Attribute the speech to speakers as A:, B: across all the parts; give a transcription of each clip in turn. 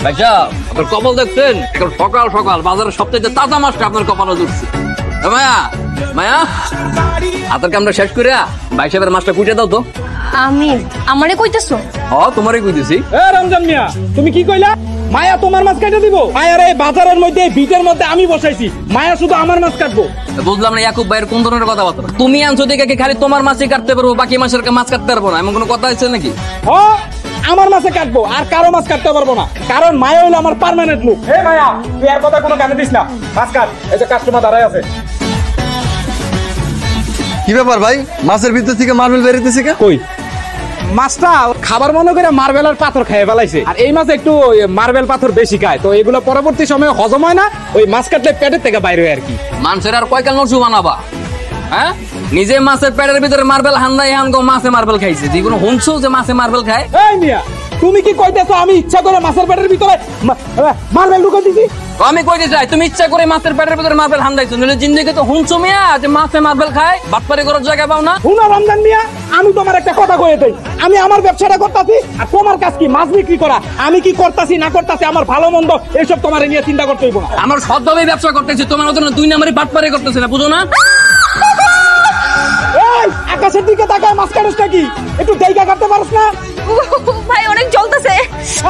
A: ভাইসা আপনার কপাল দেখছেন, এখন সকাল সকাল বাজারের সবচেয়ে তাজা মাছটা আপনার কপালে জুটছে। মায়া মায়া হাতের কামটা শেষ করে ভাই সাহেবের মাছটা কুটে দাও তো।
B: আমি আমারে কইতেছো?
A: তোমারই কইতেছি।
C: রমজান মিয়া, তুমি কি কইলা? মায়া তোমার মাছ কাটে দিব? মায়ার এই বাজারের মধ্যে ভিটের মধ্যে আমি বসাইছি, মায়া শুধু আমার মাছ কাটবো।
A: বুঝলাম না ইয়াকুব ভাইয়ের কোন ধরনের কথাবার্তা। তুমি আনছো দেখে কি খালি তোমার মাছই কাটতে পারবো, বাকি মাছের মাছ কাটতে পারবো না, এমন কোনো কথা আছে নাকি?
C: আমার মাছে কাটবো, আর কারো মাছ কাটতে পারবো না, কারণ মায়া হইলো আমার পার্মানেন্ট লুক। হে মায়া, তুই আর কথা কোনো কানে দিস না, মাছ কাট। এই যে কাস্টমার দাঁড়ায় আছে।
D: কি ব্যাপার ভাই, মাছের ভিতর থেকে মার্বেল বেরিয়েছে কে?
C: কই মাছটা খাবার মনে করে মার্বেল আর পাথর খেয়ে ফেলাইছে, আর এই মাছ একটু মার্বেল পাথর বেশি খায়, তো এগুলো পরবর্তী সময়ে হজম হয় না, ওই মাছ কাটলে পেটের থেকে বাইরে হয় আর কি।
A: মানুষের আর কয় কাল নরসু বানাবা? হ্যাঁ, নিজে মাছের পেটের ভিতরে মার্বেল হান্দাই হানগো মাছে মার্বেল খাইছে, যেগুলো হুনছো যে মাছে মার্বেল খায়।
C: এই মিয়া, তুমি কি কইতেছো আমি ইচ্ছা করে মাছের পেটের ভিতরে মার্বেল ঢুকে দিছি?
A: আমি কইতে চাই তুমি ইচ্ছা করে মাছের পেটের ভিতরে মার্বেল হান্দাইছো, নইলে জিন্দেগি তো হুনছো মিয়া যে মাছে মার্বেল খায়, বাটপারি করার জায়গা পাও না।
C: শুনো রমজান মিয়া, আমি তোমার একটা কথা কয়ে দেই, আমি আমার ব্যবসাটা করতেছি, আর তোমার কাজ কি মাছ বিক্রি করা। আমি কি করতেছি না করতেছি, আমার ভালো মন্দ এইসব তোমার নিয়ে চিন্তা করতে হইব না।
A: আমার সৎভাবে ব্যবসা করতেছি, তোমার মতন দুই নাম্বারই বাটপারি করতেছি না, বুঝো না?
C: এই আকাশের দিকে তাকায় মাছ কাটছটা কি, একটু দেইকা কাটতে পারছ না?
B: ভাই অনেক জ্বলতেছে।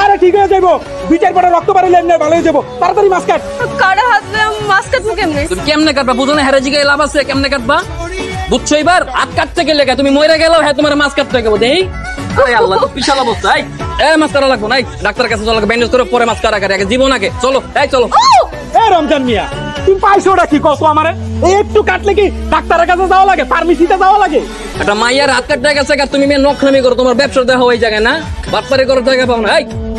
C: আরে ঠিক হয়ে যাবো, দুই চার পরে রক্ত বাড়িলে এমনি ভালো হয়ে যাবো, তাড়াতাড়ি মাছ কাট।
B: কাটা হাত দিয়ে মাছ কাটবো কেমনে?
A: তুমি কেমনে কাটবা বুঝো না? হেরে জিগায় লাভ আছে, কেমনে কাটবা বুঝছো? এবার হাত কাটতে গেলে তুমি মরে গেলেও হ্যাঁ তোমার মাছ কাটতে গেবো দেই। ওই আল্লাহ, তো বিশাল অবস্থা। এই মাছ কাটা লাগবো নাই, ডাক্তারের কাছে চলো, ব্যান্ডেজ করে পরে মাছ কাটা কাটে, আগে জীবন আগে চলো। এই চলো।
C: এ রমজান মিয়া, তুমি পাইছো ওটা কি কত আমারে? একটু কাটলে কি ডাক্তারের কাছে যাওয়া লাগে, ফার্মেসিতে যাওয়া লাগে?
A: একটা মাইয়ার হাত কাটতে গেছে, তুমি মেয়ে নখনামি করো, তোমার ব্যবসা দেখা ওই জায়গায় না, বাটপারি করার জায়গা পাও না।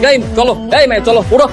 A: এই চলো, এই মেয়ে চলো, উঠো।